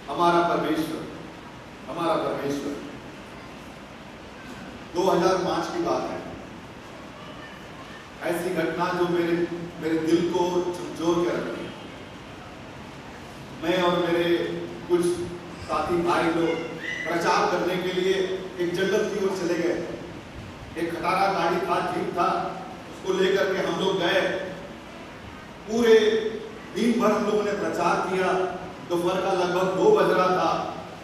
हमारा परमेश्वर 2005 की बात है। ऐसी घटना जो मेरे दिल को झकझोर के रखी। मैं और मेरे कुछ साथी भाई लोग प्रचार करने के लिए एक जंगल की ओर चले गए। एक खटारा गाड़ी था, जीप था, उसको लेकर के हम लोग गए। पूरे दिन भर हम लोगों ने प्रचार किया। दोपहर का लगभग 2 बज रहा था।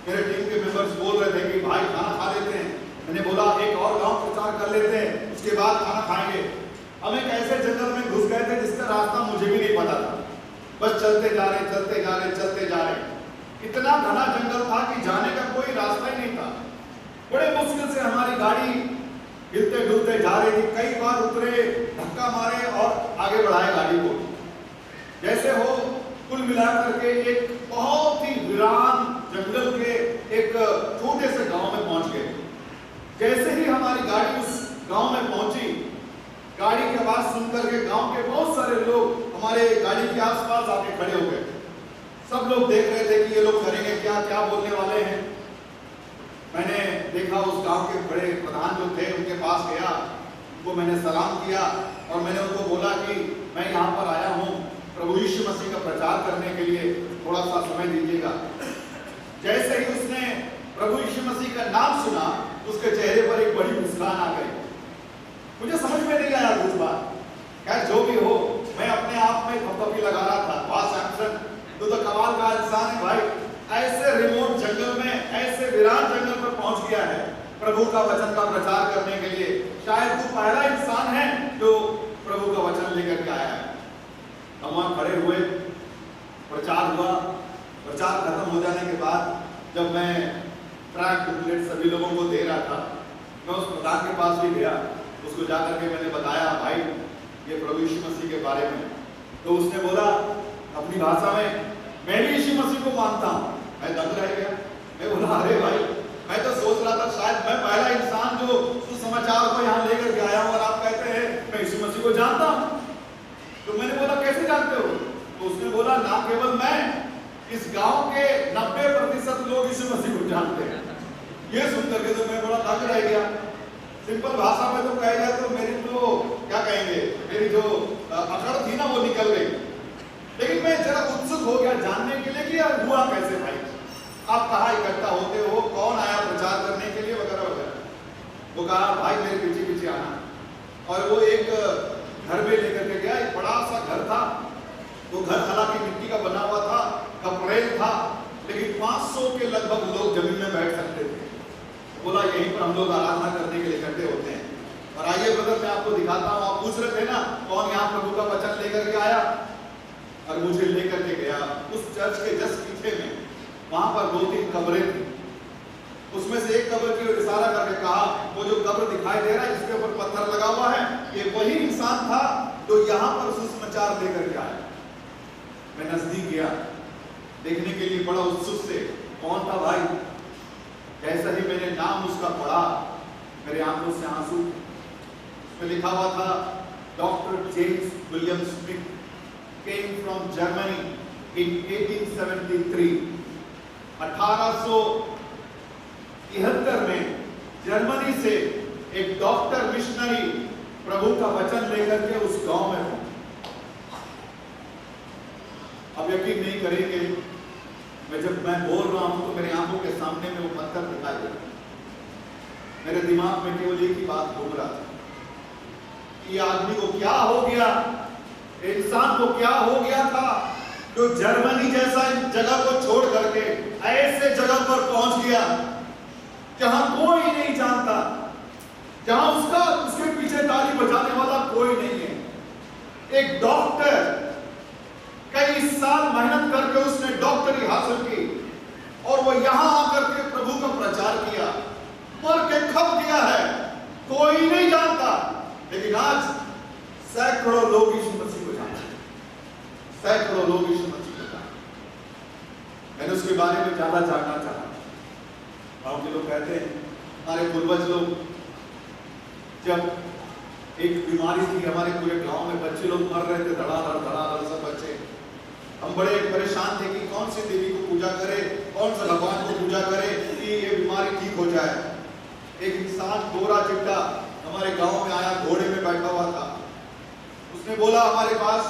मेरे टीम के मेंबर्स बोल रहे थे कि भाई खाना खा लेते हैं। मैंने बोला एक और गांव प्रचार कर लेते हैं, उसके बाद खाना खाएंगे। हम एक ऐसे जंगल में घुस गए थे जिसका रास्ता मुझे भी नहीं पता था। बस चलते जा रहे। इतना घना जंगल था कि जाने का कोई रास्ता ही नहीं था। बड़े मुश्किल से हमारी गाड़ी हिलते डुलते जा रही थी। कई बार उतरे, धक्का मारे और आगे बढ़ाए गाड़ी को। जैसे हो कुल मिलाकर के एक बहुत ही वीरान जंगल के एक छोटे से गांव में पहुंच गए। जैसे ही हमारी गाड़ी उस गांव में पहुंची, गाड़ी की आवाज सुनकर के गांव के बहुत सारे लोग हमारे गाड़ी के आसपास आके खड़े हो गए। सब लोग देख रहे थे कि ये लोग करेंगे क्या, क्या बोलने वाले हैं। मैंने देखा उस गांव के बड़े प्रधान जो थे उनके पास गया, उनको मैंने सलाम किया और मैंने उनको बोला कि मैं यहाँ पर आया हूँ प्रभु यीशु मसीह का प्रचार करने के लिए, थोड़ा सा समय दीजिएगा। जैसे ही उसने प्रभु यीशु मसीह का नाम सुना, उसके चेहरे पर एक बड़ी मुस्कान आ गई। मुझे समझ में नहीं आया कुछ बात। क्या जो भी हो, मैं अपने आप में थपथपी लगा रहा था। वाह सैमसन, तू तो कमाल का इंसान है भाई। ऐसे रिमोट जंगल में, ऐसे वीरान जंगल पर पहुंच गया है प्रभु का वचन का प्रचार करने के लिए। शायद तू पहला इंसान है जो प्रभु का वचन लेकर के आया है। हम वहां खड़े हुए, प्रचार हुआ। प्रचार खत्म हो जाने के बाद जब मैं ट्रैक बुकलेट सभी लोगों को दे रहा था, मैं उस प्रधान के पास भी गया। उसको जाकर के मैंने बताया भाई ये प्रभु यीशु मसीह के बारे में। तो उसने बोला अपनी भाषा में, मैं भी यीशु मसीह को मानता हूँ। मैं दंग रह गया। मैं बोला अरे भाई, मैं तो सोच रहा था शायद मैं पहला इंसान जो सुसमाचार को यहाँ लेकर के आया हूँ और आप कहते हैं मैं यीशु मसीह को जानता हूँ। तो मैंने बोला कैसे जानते हो? तो उसने बोला ना केवल मैं, इस गांव के 90% लोग यीशु मसीह को जानते हैं। ये सुनकर के तो मैं बड़ा दंग रह गया। सिंपल भाषा में तो कहा जाए तो मेरी तो क्या कहेंगे, मेरी जो अकड़ थी ना वो निकल गई। लेकिन मैं जरा उत्सुक हो गया जानने के लिए कि यार हुआ कैसे भाई, आप कहाँ इकट्ठा होते हो, कौन आया प्रचार करने के लिए वगैरह वगैरह। वो कहा भाई मेरे पीछे पीछे आना। और वो एक घर में लेकर के गया। एक बड़ा सा घर था। वो घर हालांकि मिट्टी का बना हुआ था, कपड़ेल था, लेकिन 500 के लगभग लोग जमीन में बैठ सकते थे। बोला यहीं पर हम लोग आराधना करने के लिए इकट्ठे होते हैं। और आइए ब्रदर मैं आपको दिखाता हूँ। आप पूछ रहे थे ना कौन यहाँ प्रभु का वचन लेकर के आया, और मुझे लेकर के गया उस चर्च के जस्ट पीछे में। वहां पर 2-3 कब्रें थी। उसमें से एक कब्र की ओर इशारा करके कहा वो जो कब्र दिखाई दे रहा है जिसके ऊपर पत्थर लगा हुआ है, ये वही इंसान था जो यहाँ पर सुसमाचार लेकर के आया। मैं नजदीक गया देखने के लिए बड़ा उत्सुक से, कौन था भाई। जैसा ही मैंने नाम उसका पढ़ा, मेरे आंखों से आंसू। उसमें लिखा हुआ था doctor James William Smith came from Germany in 1873। 1873 में जर्मनी से एक डॉक्टर मिशनरी प्रभु का वचन लेकर के उस गांव में हो। अब यकीन नहीं करेंगे, जब मैं बोल रहा हूं तो मेरी आंखों के सामने में वो पत्थर दिखाई दे रहा। मेरे दिमाग में केवल एक ही बात घूम रहा था, ये आदमी को क्या हो गया, इंसान को क्या हो गया था जो जर्मनी जैसा जगह को छोड़ करके ऐसे जगह पर पहुंच गया जहां कोई नहीं जानता, जहां उसके पीछे ताली बजाने वाला कोई नहीं है। एक डॉक्टर, कई साल मेहनत करके उसने डॉक्टरी हासिल की और वो यहां आकर के प्रभु का प्रचार किया, मर के खप गया है, कोई नहीं जानता। लेकिन आज सैकड़ों लोग यीशु मसीह को जानते हैं, सैकड़ों लोग यीशु मसीह को जानते हैं। मैंने उसके बारे में ज्यादा जानना चाहा। गाँव के लोग कहते हैं हमारे पूर्वज लोग, जब एक बीमारी थी हमारे पूरे गांव में, बच्चे लोग मर रहे थे धड़ाधड़ सब बच्चे। हम बड़े परेशान थे कि कौन सी देवी को पूजा पूजा करे, कौन सा भगवान को पूजा करे कि ये बीमारी ठीक हो जाए। एक इंसान गोरा चिट्टा हमारे गांव में आया, घोड़े में बैठा हुआ था। उसने बोला हमारे पास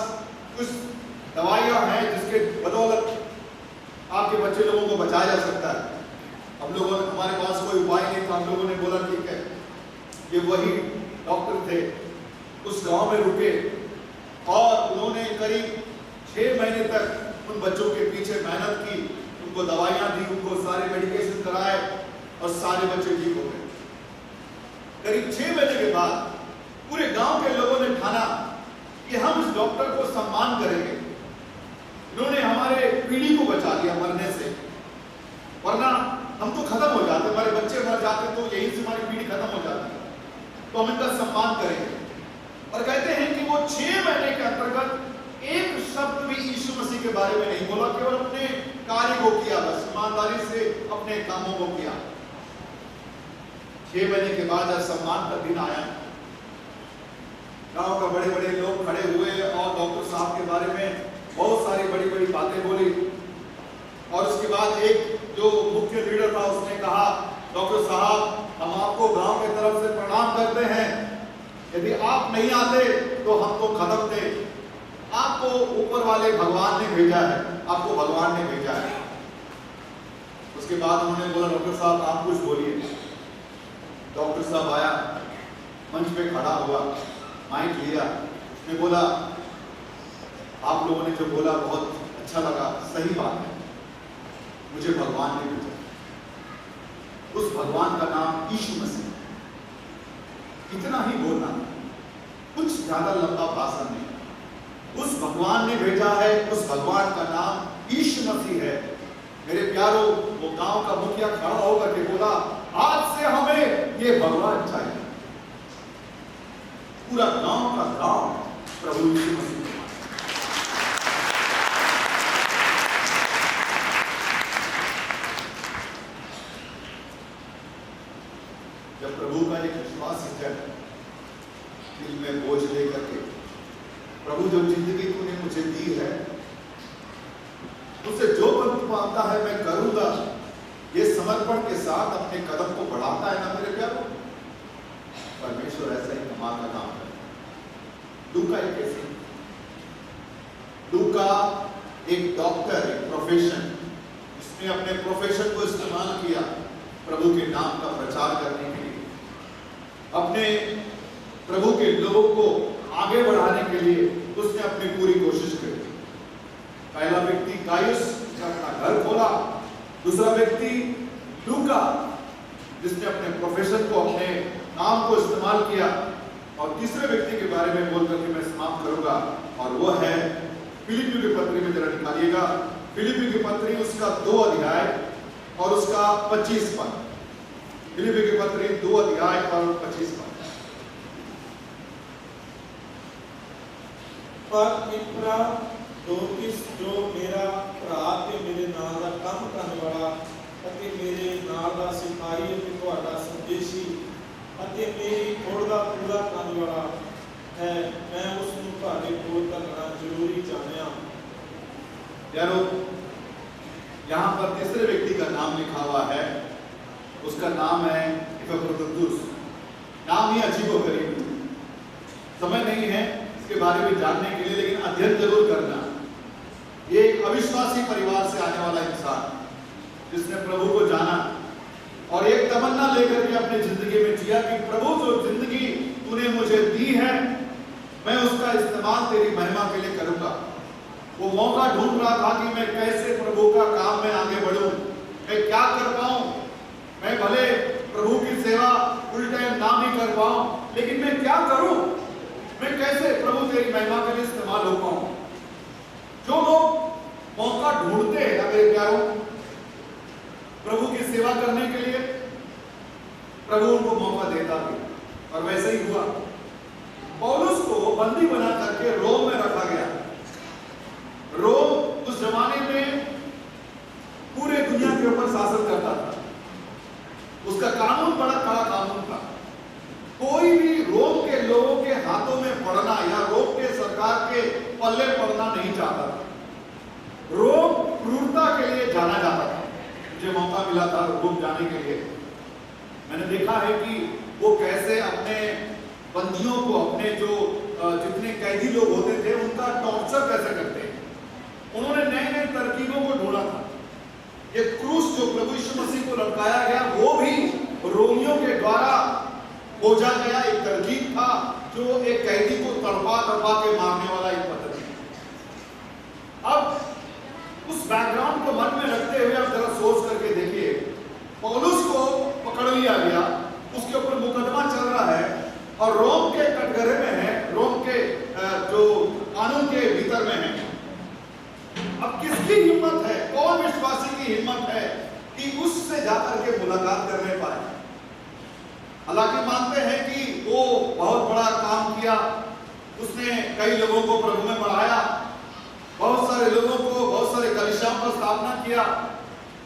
कुछ दवाइयां हैं जिसके बदौलत आपके बच्चे लोगों को बचाया जा सकता है। हम लोगों ने, हमारे पास कोई उपाय नहीं था, हम लोगों ने बोला ठीक है। ये वही डॉक्टर थे, उस गांव में रुके और उन्होंने करीब 6 महीने तक उन बच्चों के पीछे मेहनत की, उनको दवाइयां दी, उनको सारे मेडिकेशन कराए और सारे बच्चे ठीक हो गए। करीब 6 महीने के बाद पूरे गांव के लोगों ने ठाना कि हम इस डॉक्टर को सम्मान करेंगे। इन्होंने हमारे पीढ़ी को बचा लिया मरने से, वरना हम तो खत्म हो जाते, हमारे बच्चे मर जाते तो यहीं से हमारी पीढ़ी खत्म हो जाती। तो हम इनका सम्मान करेंगे। और कहते हैं कि वो 6 महीने के अंतर्गत एक शब्द भी यीशु मसीह के बारे में नहीं बोला, केवल अपने कार्य को किया, बस ईमानदारी से अपने कामों को किया। 6 महीने के बाद जब सम्मान का दिन आया, गांव का बड़े बड़े लोग खड़े हुए और डॉक्टर साहब के बारे में बहुत सारी बड़ी बड़ी बातें बोली। और उसके बाद एक जो मुख्य लीडर था उसने कहा, डॉक्टर साहब हम आपको गांव की तरफ से प्रणाम करते हैं, यदि आप नहीं आते तो हम तो खत्म थे, आपको ऊपर वाले भगवान ने भेजा है, आपको भगवान ने भेजा है। उसके बाद उन्होंने बोला डॉक्टर साहब आप कुछ बोलिए। डॉक्टर साहब आया, मंच पे खड़ा हुआ, माइक लिया, उसने बोला आप लोगों ने जो बोला बहुत अच्छा लगा, सही बात है, मुझे भगवान ने भेजा। उस भगवान का नाम यीशु मसीह। इतना ही बोलना, कुछ ज्यादा लंबा भाषण नहीं। उस भगवान ने भेजा है, उस भगवान का नाम यीशु मसीह है। मेरे प्यारों, वो गांव का मुखिया खड़ा होकर के बोला आज से हमें ये भगवान चाहिए। पूरा गांव का गांव प्रभु यीशु मसीह। जब प्रभु का एक विश्वास जन दिल में बोझ लेकर के, प्रभु जो जिंदगी तूने मुझे दी है उससे जो प्रभु पाता है मैं करूंगा, ये समर्पण के साथ अपने कदम को बढ़ाता है ना मेरे प्यारों, परमेश्वर ऐसा ही कमाल का काम है। लूका एक ऐसे, लूका एक डॉक्टर, एक प्रोफेशन, इसने अपने प्रोफेशन को इस्तेमाल किया प्रभु के नाम का प्रचार करने के लिए, अपने प्रभु के लोगों को आगे बढ़ाने के लिए उसने अपनी पूरी कोशिश की। पहला व्यक्ति गायुस, जिसने अपना घर खोला, दूसरा व्यक्ति लूका जिसने अपने प्रोफेशन को, अपने नाम को इस्तेमाल किया, और तीसरे व्यक्ति के बारे में बोलकर के मैं समाप्त करूंगा, और वो है फिलिप्पियों की पत्री में जरा निकालिएगा, फिलिप्पियों की पत्री उसका 2 अध्याय और उसका 25 पद। फिलिप्पियों की पत्री 2 अध्याय और 25 पद। पर इप्रा दोकिस जो मेरा भरा ते मेरे नाल दा काम करने वाला अते मेरे नाल दा सिपाही ते तुहाडा संदेशी अते मेरी होड़ दा पूरा करने वाला है, मैं उस नूं तुहाडे कोल करना जरूरी जानिया। यारो, यहाँ पर तीसरे व्यक्ति का नाम लिखा हुआ है, उसका नाम है इपफ्रोदितुस। नाम ही अजीबोगरीब, समय नहीं है इसके बारे में जानने के लिए, लेकिन अध्ययन जरूर करना। ये एक अविश्वासी परिवार से आने वाला इंसान जिसने प्रभु को जाना और एक तमन्ना लेकर के अपनी जिंदगी में जिया कि प्रभु जो जिंदगी तूने मुझे दी है मैं उसका इस्तेमाल तेरी महिमा के लिए करूंगा। वो मौका ढूंढ रहा था कि मैं कैसे प्रभु का काम में आगे बढ़ूं, मैं क्या कर पाऊं, मैं भले प्रभु की सेवा फुल टाइम ना भी कर पाऊं, लेकिन मैं क्या करूं, मैं कैसे प्रभु तेरी महिमा के लिए इस्तेमाल हो पाऊं। जो लोग मौका ढूंढते हैं ना मेरे प्यारों प्रभु की सेवा करने के लिए, प्रभु उनको मौका देता भी, और वैसे ही हुआ। पौलुस को बंदी बना करके रोम में रखा गया। रोम उस जमाने में पूरे दुनिया के ऊपर शासन करता था, उसका कानून बड़ा कड़ा कानून था। कोई भी रोम के लोगों के हाथों में पड़ना या रोम के सरकार के पल्ले पड़ना नहीं चाहता था। रोम क्रूरता के लिए जाना जाता था। मुझे मौका मिला था रोम जाने के लिए। मैंने देखा है कि वो कैसे अपने बंदियों को, अपने जो जितने कैदी लोग होते थे उनका टॉर्चर कैसे करते हैं। उन्होंने नए नए तरकीबों को ढूंढा था। ये क्रूस जो प्रभु यीशु मसीह को लटकाया गया वो भी रोमियों के द्वारा खोजा गया एक तरकीब था, जो एक कैदी को तड़पा तड़पा के मारने वाला एक पद्धति। अब उस बैकग्राउंड को मन में रखते हुए आप जरा सोच करके देखिए, पौलुस को पकड़ लिया गया, उसके ऊपर मुकदमा चल रहा है और रोम के कटघरे में है, रोम के जो कानून के भीतर में है। अब किसकी हिम्मत है, कौन विश्वासी की हिम्मत है कि उससे जाकर के मुलाकात करने पाए। हालांकि मानते हैं कि वो बहुत बड़ा काम किया, उसने कई लोगों को प्रभु में बढ़ाया, बहुत सारे लोगों को, बहुत सारे कलीसियाओं का स्थापना किया,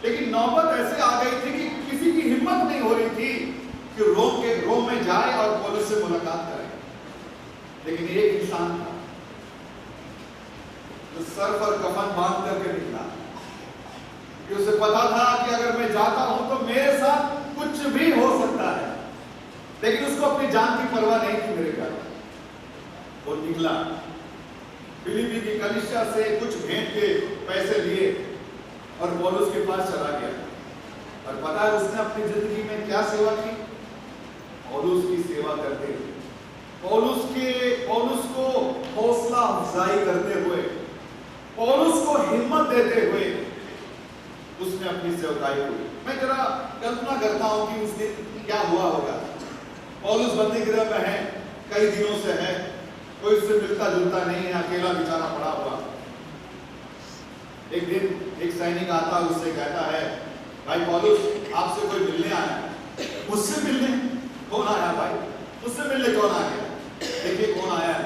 लेकिन नौबत ऐसे आ गई थी कि किसी की हिम्मत नहीं हो रही थी कि रोम में जाए और पौलुस से मुलाकात करे। लेकिन एक इंसान था जो सर पर कफन बांध करके निकला, कि उसे पता था कि अगर मैं जाता हूं तो मेरे साथ कुछ भी हो सकता है, लेकिन उसको अपनी जान की परवाह नहीं थी। मेरे घर वो निकला, फिलिप्पी की कलीसिया से कुछ भेंट के पैसे लिए और पौलुस के पास चला गया। और पता है उसने अपनी जिंदगी में क्या सेवा की? पौलुस की सेवा करते हुए, पौलुस को हौसला अफजाई करते हुए, पौलुस को हिम्मत देते हुए उसने अपनी सेवकाई की। मैं जरा कल्पना करता हूं कि उस दिन क्या हुआ होगा। पौलुस बंदी गृह में है, कई दिनों से है, कोई उससे मिलता जुलता नहीं है, अकेला बेचारा पड़ा हुआ। एक दिन एक सैनिक आता है, उससे कहता है, भाई पौलुस आपसे कोई मिलने आया है। मुझसे मिलने? कौन आया भाई? मुझसे मिलने कौन आ गया? देखिए कौन आया है।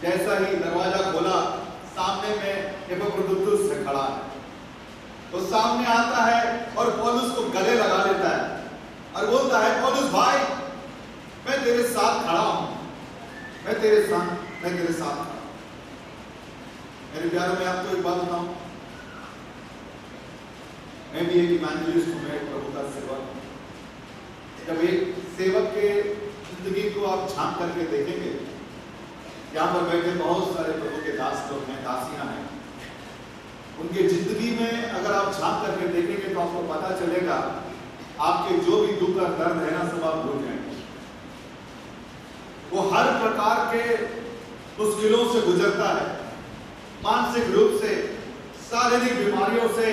जैसा ही दरवाजा खोला, सामने में एपफ्रोदितुस से खड़ा है। वो सामने आता है और पौलुस को गले लगा लेता है और बोलता है, पौलुस भाई मैं तेरे साथ खड़ा हूं, मैं तेरे साथ। मेरे प्यारों में आपको एक बात बताऊं, मैं भी एक इवेंजलिस्ट हूं, मैं प्रभु का सेवक। जब एक सेवक के जिंदगी को आप झांक करके देखेंगे, यहाँ पर बैठे बहुत सारे प्रभु के दास लोग हैं, दासियां हैं, उनके जिंदगी में अगर आप झांक करके देखेंगे तो आपको पता चलेगा आपके जो भी दुख और दर्द है ना, सब आप भूल जाएंगे। वो हर प्रकार के मुश्किलों से गुजरता है, मानसिक रूप से, शारीरिक बीमारियों से,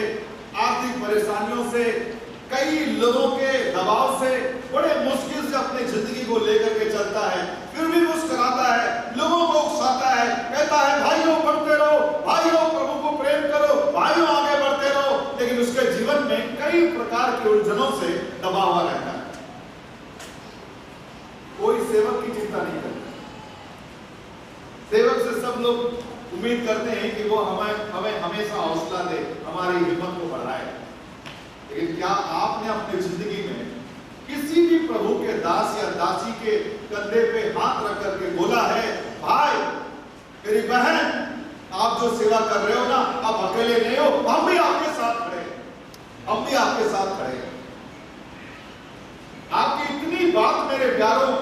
आर्थिक परेशानियों से, कई लोगों के दबाव से बड़े मुश्किल से अपनी जिंदगी को लेकर के चलता है, फिर भी मुस्कुराता है, लोगों को उकसाता है, कहता है भाइयों बढ़ते रहो, भाइयों प्रभु को प्रेम करो, भाइयों आगे बढ़ते रहो। लेकिन उसके जीवन में कई प्रकार की उलझनों से दबा हुआ रहता है। कोई सेवक की चिंता नहीं करता। सेवक से सब लोग उम्मीद करते हैं कि वो हमें हमेशा हौसला दे, हमारी हिम्मत को बढ़ाए। लेकिन क्या आपने अपनी जिंदगी में किसी भी प्रभु के दास या दासी के कंधे पे हाथ रख करके बोला है, भाई मेरी बहन आप जो सेवा कर रहे हो ना, आप अकेले नहीं हो, हम भी आपके साथ खड़े हैं, हम भी आपके साथ खड़े हैं। आपकी इतनी बात मेरे प्यारों,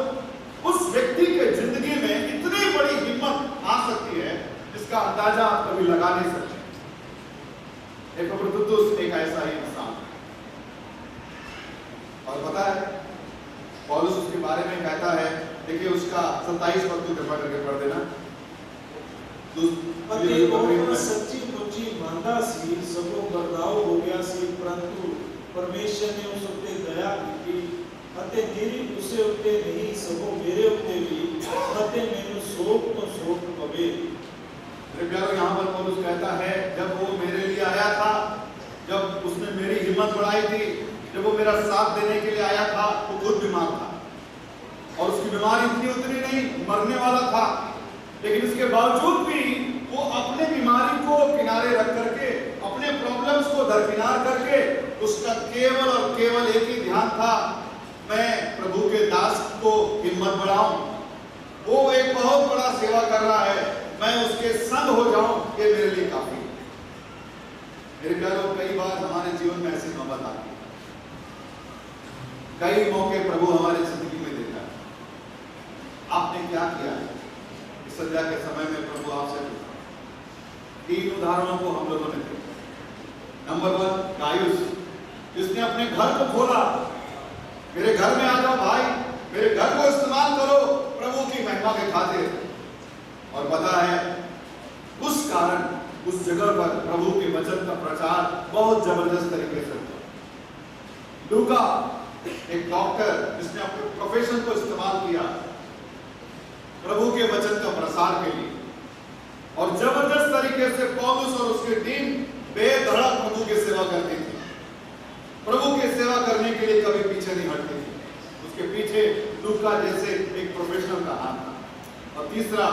उस व्यक्ति के जिंदगी में इतनी बड़ी हिम्मत आ सकती है जिसका अंदाजा आप कभी लगा नहीं सकते। एपफ्रोदितुस एक ऐसा ही इंसान। और पता है पौलुस उसके बारे में कहता है, देखिए उसका 27 पद को कृपा करके पढ़ देना। सच्ची मुच्ची मांदा सी सबो बर्दाव हो गया सी, परंतु परमेश्वर ने उस उत्ते दया की अते मेरी उसे उत्ते नहीं सबो मेरे उत्ते भी अते मैंने शोक तो शोक पवे। मेरे प्यारों, यहाँ पर पौलुस कहता है जब वो मेरे लिए आया था, जब उसने मेरी हिम्मत बढ़ाई थी, जब वो मेरा साथ देने के लिए आया था, वो खुद बीमार था और उसकी बीमारी इतनी उतनी नहीं, मरने वाला था। लेकिन इसके बावजूद भी वो अपने बीमारी को किनारे रख करके, अपने प्रॉब्लम्स को दरकिनार करके, उसका केवल और केवल एक ही ध्यान था, मैं प्रभु के दास को हिम्मत बढ़ाऊं। वो एक बहुत बड़ा सेवा कर रहा है, मैं उसके संग हो जाऊं, ये मेरे लिए काफी। मेरे प्यारों, कई बार हमारे जीवन में ऐसी नौबत आती है, कई मौके प्रभु हमारे जिंदगी में देता है। आपने क्या किया है? इस संध्या के समय में प्रभु आपसे पूछा। 3 उदाहरणों को हम लोगों ने देखा। नंबर 1, गायुस, जिसने अपने घर को खोला। मेरे घर में आ जाओ भाई, मेरे घर को इस्तेमाल करो प्रभु की महिमा के खातिर। और पता है, उस कारण उस जगह पर प्रभु के वचन का प्रचार बहुत जबरदस्त तरीके से हुआ। लूका, एक डॉक्टर जिसने अपने प्रोफेशन को इस्तेमाल किया प्रभु के वचन का प्रसार के लिए, और जबरदस्त तरीके से पौलुस और उसकी टीम बेधड़क प्रभु की सेवा करती थी। प्रभु की सेवा करने के लिए कभी पीछे नहीं हटती थी। उसके पीछे लूका जैसे एक प्रोफेशनल का हाथ था। और तीसरा,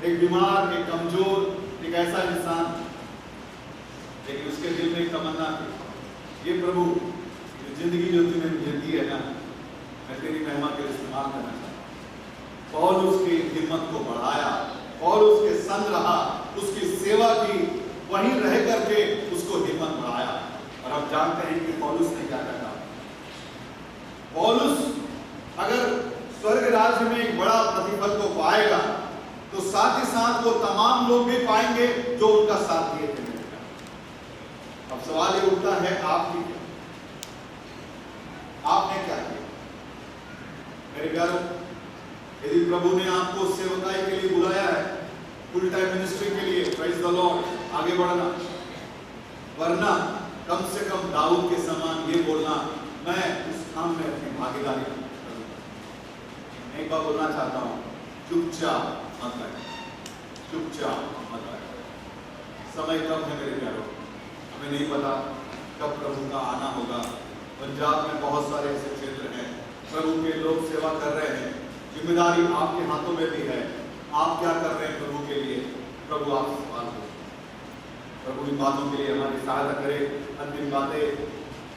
एक बीमार, एक कमजोर, एक ऐसा इंसान, लेकिन उसके दिल में एक तमन्ना थी, ये प्रभु, जिंदगी जो तूने मुझे दी है ना, मैं तेरी महिमा के लिए इस्तेमाल करना चाहता हूं। पौलुस की हिम्मत को बढ़ाया, पौलुस के संग रहा, उसकी सेवा की, वहीं रह करके उसको हिम्मत बढ़ाया। और हम जानते हैं कि पौलुस ने क्या करना। पौलुस अगर स्वर्ग राज्य में एक बड़ा प्रतिफल को पाएगा, तो साथ ही साथ वो तमाम लोग भी पाएंगे जो उनका साथ दिए थे। अब सवाल ये उठता है, आपने क्या किया? मेरे प्यारों, यदि प्रभु ने आपको सेवकाई के लिए बुलाया है, फुल टाइम मिनिस्ट्री के लिए, प्रेज द लॉर्ड, आगे बढ़ना, वरना कम से कम दाऊद के समान ये बोलना, मैं उस काम में अपनी भागीदारी करूंगा। एक बार बोलना चाहता हूं, चुपचाप मत बैठो, चुपचाप मत बैठो। समय कम है मेरे प्यारों, हमें नहीं पता कब प्रभु का आना होगा। पंजाब में बहुत सारे ऐसे क्षेत्र हैं, प्रभु के लोग सेवा कर रहे हैं, जिम्मेदारी आपके हाथों में भी है। आप क्या कर रहे हैं प्रभु के लिए? प्रभु आपसे सवाल करें। प्रभु इन बातों के लिए हमारी सहायता करे। अंतिम बातें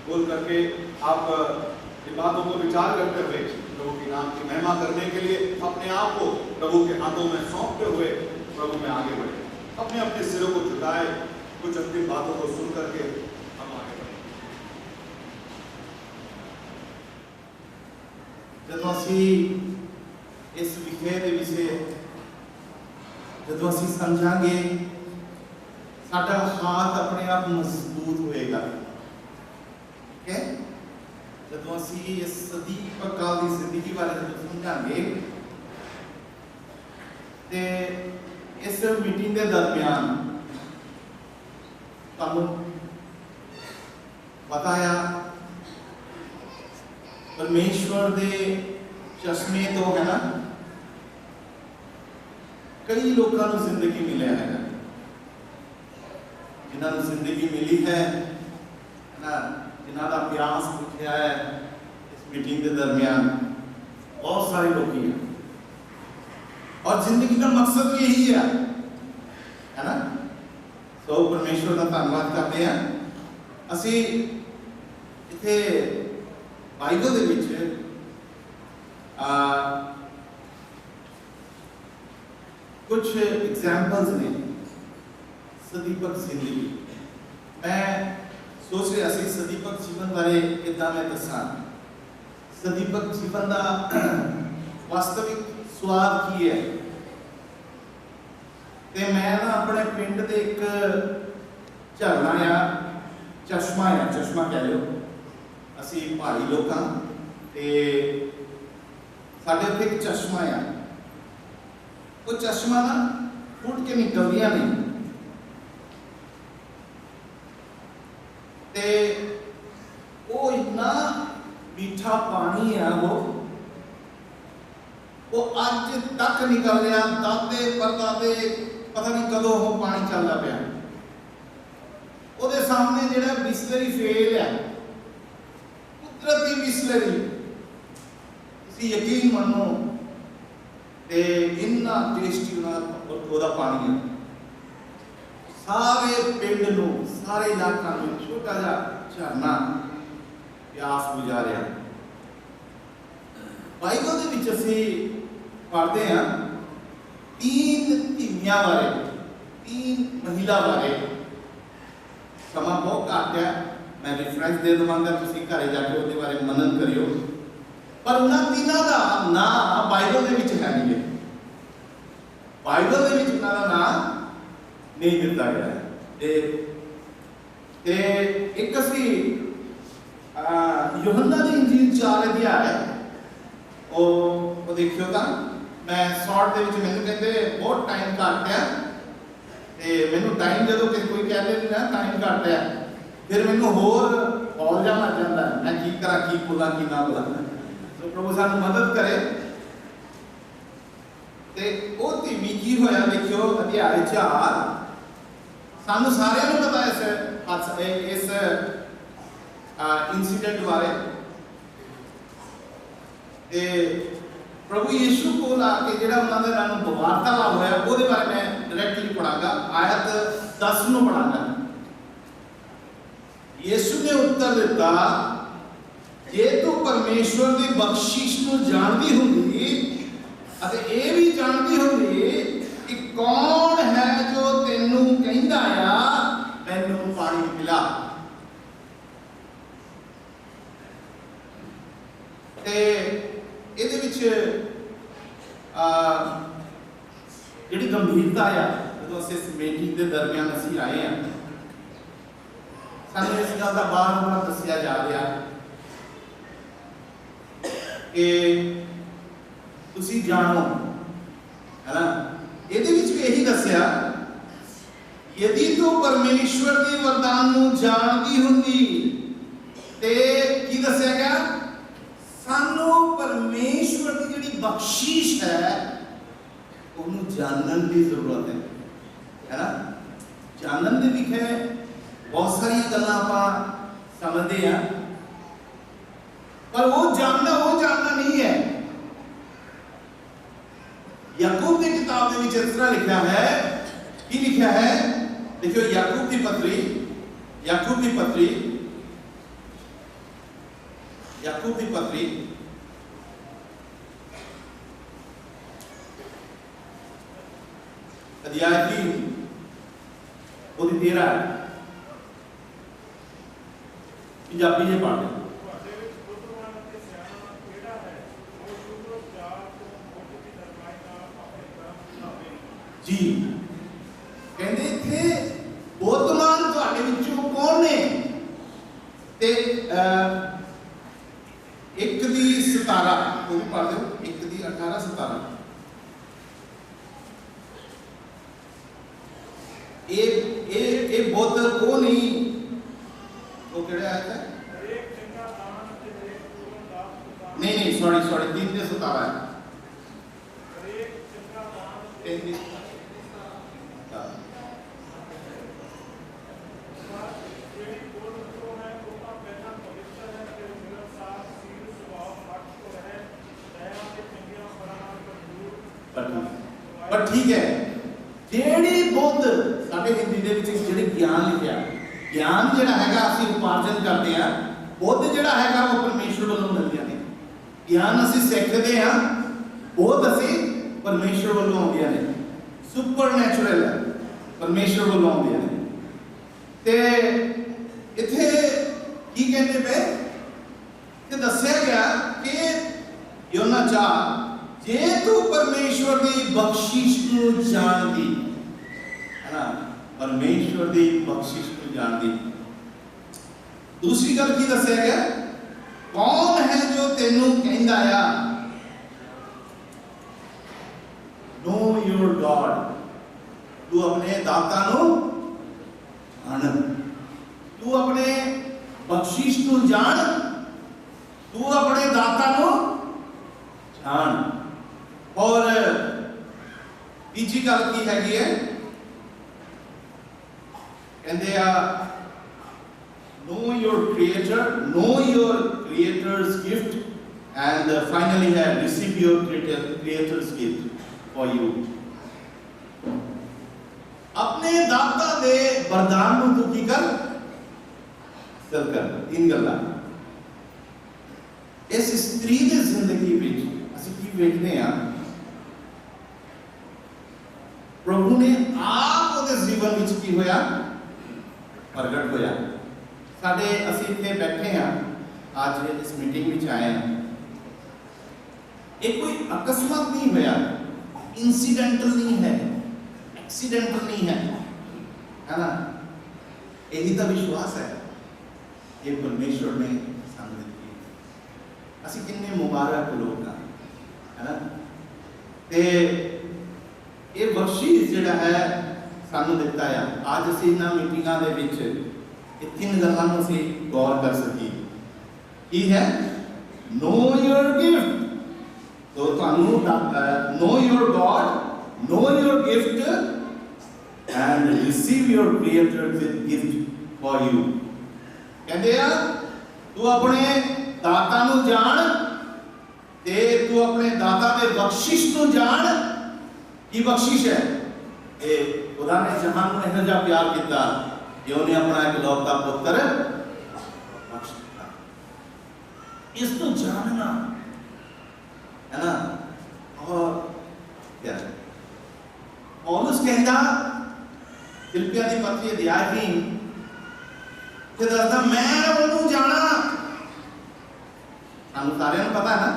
बोल करके आप इन बातों को विचार करते हुए प्रभु के नाम की महिमा करने के लिए अपने आप को प्रभु के हाथों में सौंपते हुए प्रभु में आगे बढ़े। अपने अपने सिरों को झुकाए, कुछ अंतिम बातों को सुन करके हम आगे बढ़े। ਜਦੋਂ ਅਸੀਂ ਇਸ ਵਿਸ਼ੇ ਦੇ ਵਿੱਚ ਜਦੋਂ ਅਸੀਂ ਸਮਝਾਂਗੇ, ਸਾਡਾ ਹਾਥ ਆਪਣੇ ਆਪ ਮਜ਼ਬੂਤ ਹੋਏਗਾ। ਠੀਕ ਹੈ? ਜਦੋਂ ਅਸੀਂ ਇਸ ਸਦੀਕ ਕਾਲ ਦੀ ਜ਼ਿੰਦਗੀ ਬਾਰੇ ਜਦੋਂ ਸਮਝਾਂਗੇ, ਤੇ ਇਸ ਮੀਟਿੰਗ ਦੇ ਦਰਮਿਆਨ ਤੁਹਾਨੂੰ ਪਤਾ ਆ, परमेश्वर दे चश्मे तो है ना, कई लोगों को जिंदगी मिले है, जिन्होंने जिंदगी मिली है ना, जिन्हों का प्रयास पूछा है इस मीटिंग के दरमियान, बहुत सारे लोग हैं। और जिंदगी का मकसद भी यही है ना। तो परमेश्वर का धन्यवाद करते हैं। असी इत्थे बाइबल दे विच कुछ एग्जाम्पल्स ने सदीपक जिंदगी। मैं सोच रहा सी सदीपक जीवन बारे कितना मैं दसा। सदीपक जीवन का वास्तविक स्वाद की है। ते मैं ना अपने पिंड दे एक झरना या चश्मा कह लो, असी पहाड़ी लोग हाँ, साढ़े उत्थे एक चश्मा आ, वो चश्मा ना फुट के निकलदियां नहीं, ते वो इतना मीठा पानी है, वो अज तक निकल रहा, दादे परदादे पता नहीं कदों वो पानी चलता पाया। वो सामने जिहड़ा बिसलरी फेल है, कुदरती बिसलरी, तुसीं यकीन मनो, ते इन्ना टेस्टी उहदा पानी है। सारे पिंड नूं, सारे इलाका में छोटा जा झरना प्यास बुझा रहा। बाइबल दे विच असीं पढ़दे हां 3 धीमियां बारे, तीन महिला बारे समा बहुत घट है, मैं रेफरेंस दे देवांगा, तुसीं घरे जाके उसके बारे मनन करियो, पर उन्होंने तीनों का नाम बाइबल के विच है नहीं, बाइबल के विच उन्हों का नाम नहीं दिता गया है। ते एक असी यूहन्ना दी इंजील 4 अध्याय वो देखियो तां मैं शॉर्ट दे विच मैनूं कहते बहुत टाइम घट है, ते मैनूं टाइम जदों कि कोई कहते ना टाइम घट है, फिर मैनूं होर जा लग जाता है, मैं की करा की बोला की ना बोला। तो प्रभु सानूं मदद करे। ते वो धीमी की होया देखियो अध्याय 4 सानूं सारिआं नूं पता इस इंसीडेंट बारे। ते प्रभु यीशु को आके जिहड़ा उन्होंने नाम वार्तालाप होया उसदे बारे मैं डायरेक्टली पढ़ांगा, आयत 10 नूं पढ़ांगा। यीशु ने उत्तर दिता, जे तू परमेश्वर की बख्शिश नूं जानदी हुंदी अते ये भी जानदी हुंदी कि कौन है जो तेनू कहंदा आ मैनू पानी पिला, ते इहदे विच जिहड़ी गंभीरता आ जदों असीं इस मीटिंग के दरमियान असीं आए हैं, सानूं इस गल का बार-बार दस्सिया जा रहा कि तुसीं जानो, है ना, इहदे विच भी यही दस्सिया, यदि तू परमेश्वर के वरदान नूं जानदी हुंदी ते की दस्सिया गया, सानू परमेश्वर की जिहड़ी बख्शिश है उन्होंने जानन की जरूरत है ना। जानन दे विच है बहुत सारी गल्लां आपां समझदे हैं, पर वो जानना नहीं है। याकूब की किताब में इस तरह लिखा है, की लिखा है देखियो याकूब की पत्री अध्याय 3 ਉਹਦੀ 13 पंजाबी में पढ़ लें। जी कहते इत्थे बुद्धिमान तुहाडे विचों कौन ने, ते 1:17 वो भी पढ़ दो, 1:18-17 ये बुद्ध वो नहीं, वो केड़ा आया था, नहीं सॉरी 3:17 है। पर ठीक है, जेड़ी बुद्ध साडे हिंदी दे विच जेड़ी ज्ञान लिखिया, ज्ञान जेड़ा हैगा असीं उपार्जन करते हैं, बुद्ध जेड़ा हैगा वो परमेश्वर वालों मिलदियां ने। ज्ञान असीं सिੱਖਦੇ हां, बुद्ध असीं परमेश्वर वालों आउंदियां ने, सुपरनैचुरल है, परमेश्वर वालों आउंदियां ने। ते इत्थे की कहते पे कि दस्सिया गया कि यूहन्ना 4 जे तू परमेश्वर की बख्शिश को जानदी, है ना, परमेश्वर की बख्शिश को जानदी। दूसरी गल की दस्सिया गया, कौन है जो तेनू कहंदा आ नो योर गॉड, तू अपने दाता नू जान, तू अपने बख्शिश नू जान, तू अपने दाता नू जान। और तीजी गल की हैगी है, कहते know your creator, know your creator's gift, and finally है receive your creator's gift for you. अपने दाता दे वरदान नूं तू की कर, चल कर। तीन गल्लां इस स्त्री की जिंदगी विच असीं की वेखदे हां प्रभु ने आप ਉਹਦੇ ਜੀਵਨ ਵਿੱਚ ਕੀ ਹੋਇਆ ਪ੍ਰਗਟ ਹੋਇਆ। ਸਾਡੇ ਅਸੀਂ ਇੱਥੇ ਬੈਠੇ ਹਾਂ, ਅੱਜ ਇਸ ਮੀਟਿੰਗ ਵਿੱਚ ਆਏ ਹਾਂ, ਇਹ ਕੋਈ ਅਕਸਮਾਤ ਨਹੀਂ ਹੋਇਆ, इंसिडेंटल नहीं है, एक्सीडेंटल नहीं है, है ना। यही तो विश्वास है ये परमेश्वर ने सामने दिए। ਅਸੀਂ ਕਿੰਨੇ ਮੁਬਾਰਕ ਲੋਕ ਹਾਂ, ਹੈ ਨਾ। ਤੇ ਇਹ ਬਖਸ਼ਿਸ਼ ਜਿਹੜਾ ਹੈ ਸਾਨੂੰ ਦਿੱਤਾ ਆ। ਅੱਜ ਅਸੀਂ ਇਹਨਾਂ ਮੀਟਿੰਗਾਂ ਦੇ ਵਿੱਚ ਇਹ ਤਿੰਨ ਗੱਲਾਂ ਨੂੰ ਅਸੀਂ ਗੌਰ ਕਰ ਸਕੀਏ। ਕੀ ਹੈ? Know your gift. तो ਤੁਹਾਨੂੰ know your God, know your gift and receive your creator with gift for you. ਕਹਿੰਦੇ ਆ ਤੂੰ ਆਪਣੇ ਦਾਤਾ ਨੂੰ ਜਾਣ ਤੇ ਤੂੰ ਆਪਣੇ ਦਾਤਾ ਦੇ ਬਖਸ਼ਿਸ਼ ਨੂੰ ਜਾਣ। ਕੀ ਬਖਸ਼ਿਸ਼ ਹੈ? ਇਹ ਖੁਦਾ ਨੇ ਜਹਾਨ ਨੂੰ ਇਹੋ ਜਿਹਾ ਪਿਆਰ ਕੀਤਾ ਕਿ ਉਹਨੇ ਆਪਣਾ ਇਕਲੌਤਾ ਪੁੱਤਰ ਬਖਸ਼ ਦਿੱਤਾ। ਇਸ ਤੋਂ ਜਾਣਨਾ है ना। और क्या पौलुस कहता फिलिपियां दी पत्री अध्याय 3 ते दसदा मैं ਉਹਨੂੰ ਜਾਣਾ। ਸਾਨੂੰ ਸਾਰਿਆਂ ਨੂੰ ਪਤਾ ਹੈ ਨਾ।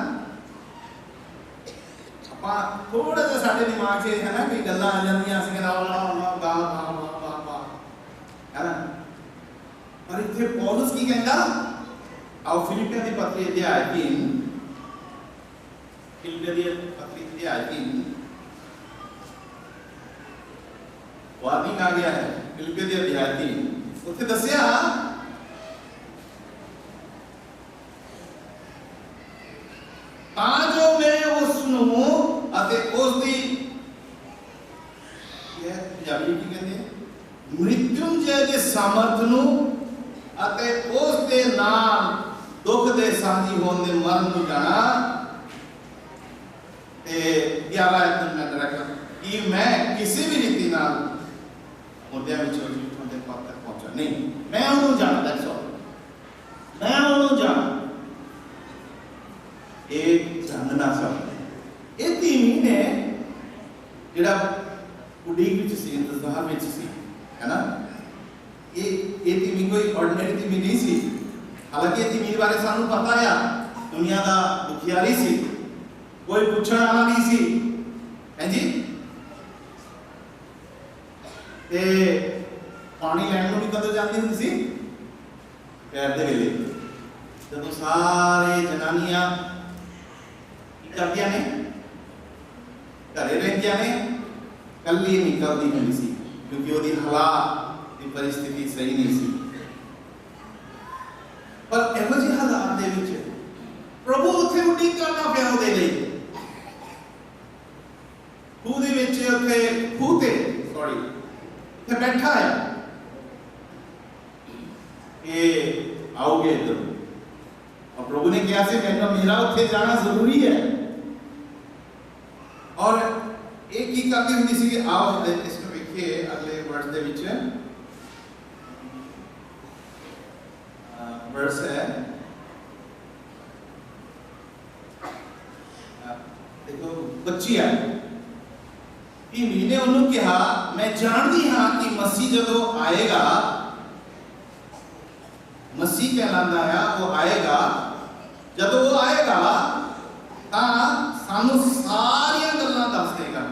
ਆਪਾਂ ਥੋੜਾ ਜਿਹਾ ਸਾਡੇ ਦਿਮਾਗ 'ਚ ਹੈ ਨਾ ਕਈ ਗੱਲਾਂ ਆ ਜਾਂਦੀਆਂ, ਅਸੀਂ ਕਹਿੰਦਾ ਵਾ ਹੈ ਨਾ। ਪਰ ਇੱਥੇ ਪੌਲੁਸ ਕੀ ਕਹਿੰਦਾ? ਆਓ ਫਿਲਿਪੀਆਂ ਦੀ ਪत्री ਅਧਿਆਇ 3 फिलिपियां दी पत्री अध्याय 3 वार्निंग आ गया है। फिलिपियां दी अध्याय 3 ਉੱਥੇ ਦੱਸਿਆ ਤਾਂ ਜੋ ਮੈਂ ਉਸ ਨੂੰ ਅਤੇ ਉਸ ਦੀ ਇਹ ਪੰਜਾਬੀ ਕੀ ਕਹਿੰਦੇ ਮ੍ਰਿਤਯੁੰਜੈ ਦੇ ਸਮਰਥ ਨੂੰ ਅਤੇ ਉਸ ਦੇ ਨਾਲ ਦੁੱਖ ਦੇ ਸਾਂਝੀ ਹੋਣ ਦੇ ਮਰਨ ਨੂੰ ਜਾਣਾ। 11 ਮੈਂ ਰੱਖਾਂ ਕਿ ਮੈਂ ਕਿਸੇ ਵੀ ਰੀਤੀ ਨਾਲ ਮੁੱਦਿਆਂ ਵਿੱਚੋਂ ਜਿੱਥੋਂ ਦੇ ਪੱਤ ਤੱਕ ਪਹੁੰਚਾ ਨਹੀਂ, ਮੈਂ ਉਹਨੂੰ ਜਾਣਦਾ ਸੋ ਮੈਂ ਉਹਨੂੰ ਜਾਣ। ਇਹ ਜਾਣਨਾ ਸਭ ਇਹ 3 ਮਹੀਨੇ ਜਿਹੜਾ ਉਡੀਕ ਵਿੱਚ ਸੀ, ਇੰਤਜ਼ਾਰ ਵਿੱਚ ਸੀ, ਹੈ ਨਾ। ਇਹ 3 ਮਹੀਨੇ ਕੋਈ ਆਰਡੀਨਰੀ 3 ਮਹੀਨੇ ਨਹੀਂ ਸੀ। ਹਾਲਾਂਕਿ ਇਹ 3 ਮਹੀਨੇ ਬਾਰੇ ਸਾਨੂੰ ਪਤਾ ਆ, ਦੁਨੀਆ ਦਾ ਦੁਖਿਆਰੀ ਸੀ, कोई पूछने वाला नहीं सी, है जी। ते पानी लैन को भी कदों जाती हुंदी सी? पैर दे वेले जदों सारे जनानियां की करदियां ने, घरे रहिंदियां ने, कल्ली निकलदी हुंदी सी क्योंकि ओदी हालात दी परिस्थिति सही नहीं सी। पर इहो ਜਿਹੇ हालात दे विच प्रभु उत्थे उਡੀਕ करना पिया ਉਹਦੇ ਲਈ। ਖੂਹ ਦੇ ਵਿੱਚ ਉੱਥੇ ਖੂਹ ਤੇ ਉੱਥੇ ਬੈਠਾ ਹੈ। ਇਹ आओगे इधर और प्रभु ने कहा से मेरा ਉੱਥੇ जाना जरूरी है। और ਇਹ ਕੀ ਕਰਦੀ ਹੁੰਦੀ ਸੀ ਕਿ ਆਓ ਇਸ ਨੂੰ ਵੇਖੀਏ ਅਗਲੇ ਵਰਸ ਦੇ ਵਿੱਚ ਵਰਸ ਹੈ देखो बच्ची है। इन्हीं ने उन्होंने कहा मैं जानती हाँ कि मसीह जदों आएगा, मसीह कहलांदा है वो आएगा, जदों वो आएगा तां सानू सारियां गल्लां दस देगा।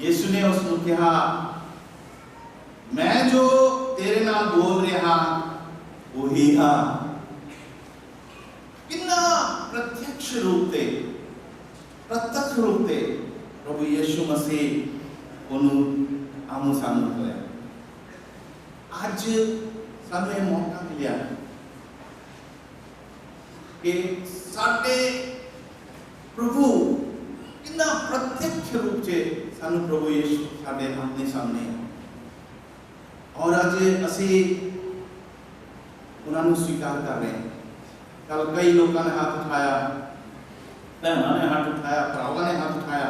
यीशु ने उसनू कहा मैं जो तेरे नाल बोल रहा वही हाँ। कितना प्रत्यक्ष रूप से प्रत्यक्ष रूप से प्रभु यीशु मसीह उन्हों आमो सामू होया। आज सानू ये मौका मिला कि साडे प्रभु कितना प्रत्यक्ष रूप से सानू प्रभु यीशु साडे आमने सामने। और आज असी उन्होंने स्वीकार कर रहे हैं। कल कई लोगों ने हाथ उठाया, बहनों ने हाथ उठाया, भरावां ने हाथ उठाया।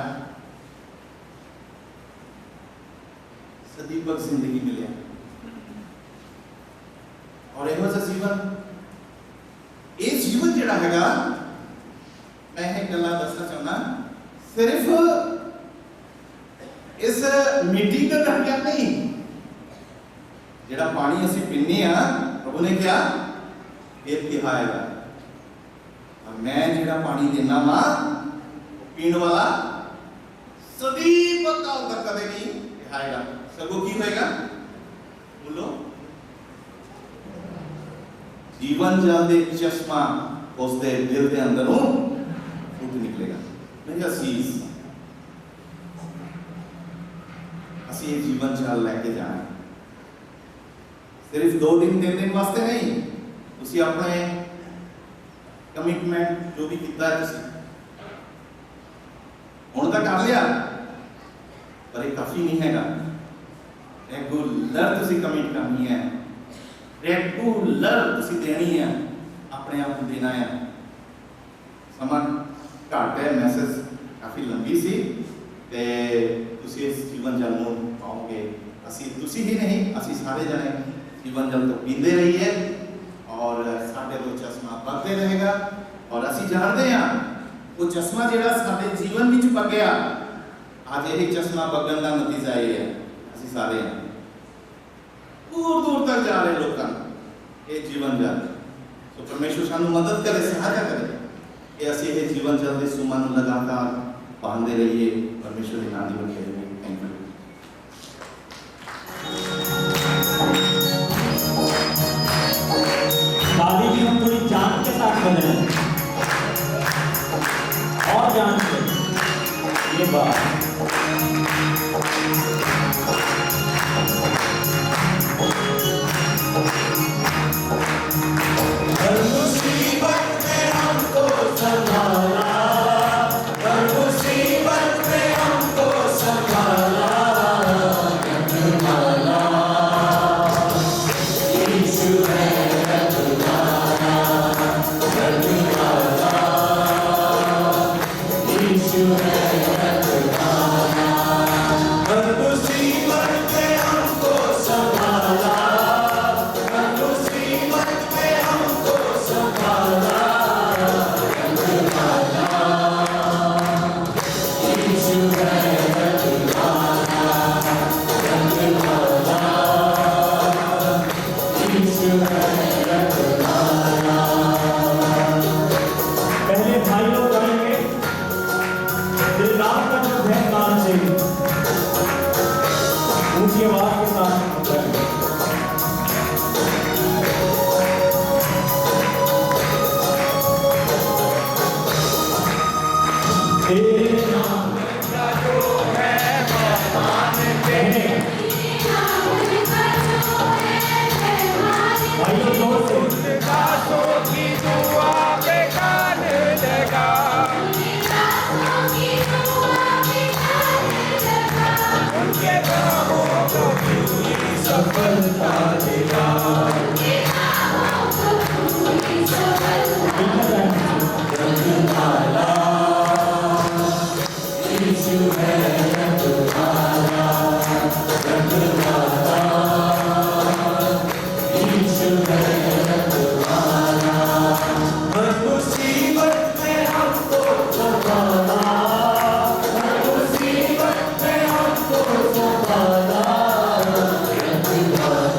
सदीपक जिंदगी मिले और यह जीवन ये जीवन जिहड़ा हैगा मैं एक गल्लां दसना चाहना सिर्फ मीटिंग के दरमियान नहीं, जेड़ा पानी असी पीने आ प्रभु ने क्या फिर पिहाएगा, और मैं जेड़ा पानी देना वा पीने वाला सदी काल तक कदे नहीं पिहाएगा, सगों की होएगा बोलो जीवन जल दे चश्मा उसके दिल के अंदरों फूट निकलेगा। मेरी असीस असी ये जीवन जल लेके जाए, सिर्फ 2 दिन 3 दिन वास्ते नहीं, उसी अपने कमिटमेंट जो भी किया हुण तक कर लिया, पर ये काफी नहीं हैगा। रेगुलर तुसी कमिट करनी है, रेगुलर तुसी देनी है, अपने आप को देना है। समझ घट है, मैसेज काफी लंबी सी ते तुसी इस जीवन जल को पाओगे। असी तुसी ही नहीं, असी सारे जने जीवन जल तो पींदे रहिए और साडे तो चश्मा बढ़ते रहेगा, और असी जानते हैं वो चश्मा जेड़ा साडे जीवन विच पगया, आज यही चश्मा बगन का नतीजा ये है, असी सारे दूर दूर तक जा रहे लोग ये जीवन जल। तो परमेश्वर सानू मदद करे, सहायता करे कि असी ये जीवन जल के सुमन लगातार बांधे रहिए। परमेश्वर के नाम में थैंक यू। शादी भी हम थोड़ी जान के साथ बने और जान के ये बात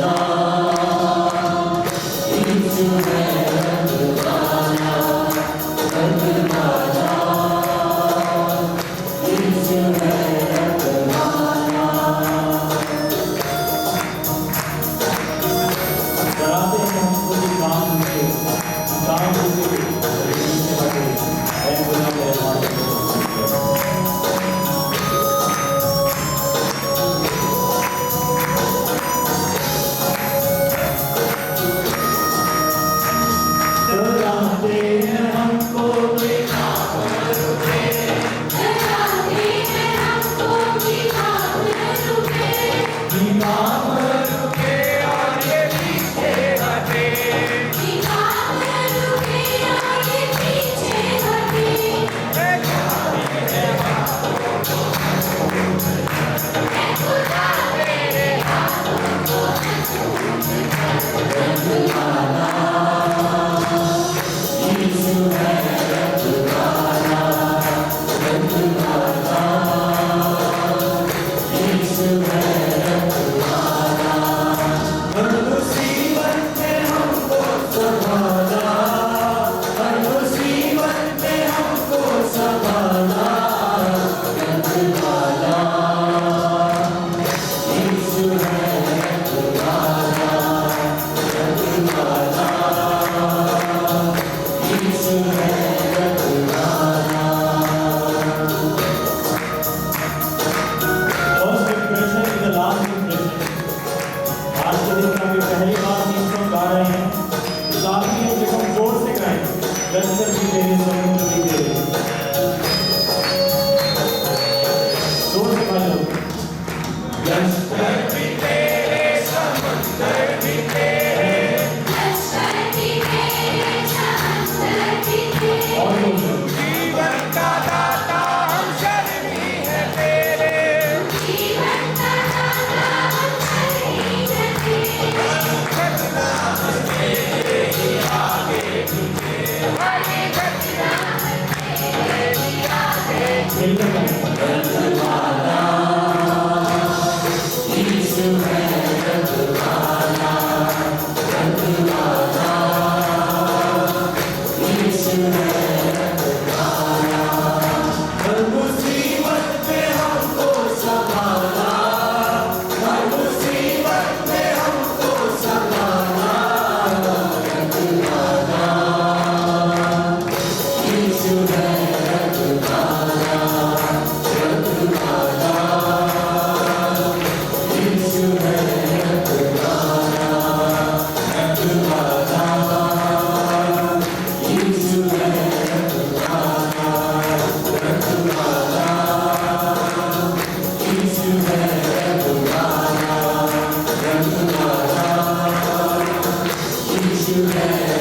Allah पहली बार 300 गा रहे हैं, साथ ही जब हम जोर से गाएं, लश्कर भी तेरे समुद्र भी तेरे, जोर से गा लो। लश्कर भी तेरे समुद्र भी तेरे, लश्कर भी तेरे समुद्र भी तेरे, और बोलो। जीवन का दाता हम शर्मी है तेरे, जीवन का दाता हम शर्मी है तेरे, घटना आगे घटना तेरे आगे मिलकर गाएं। you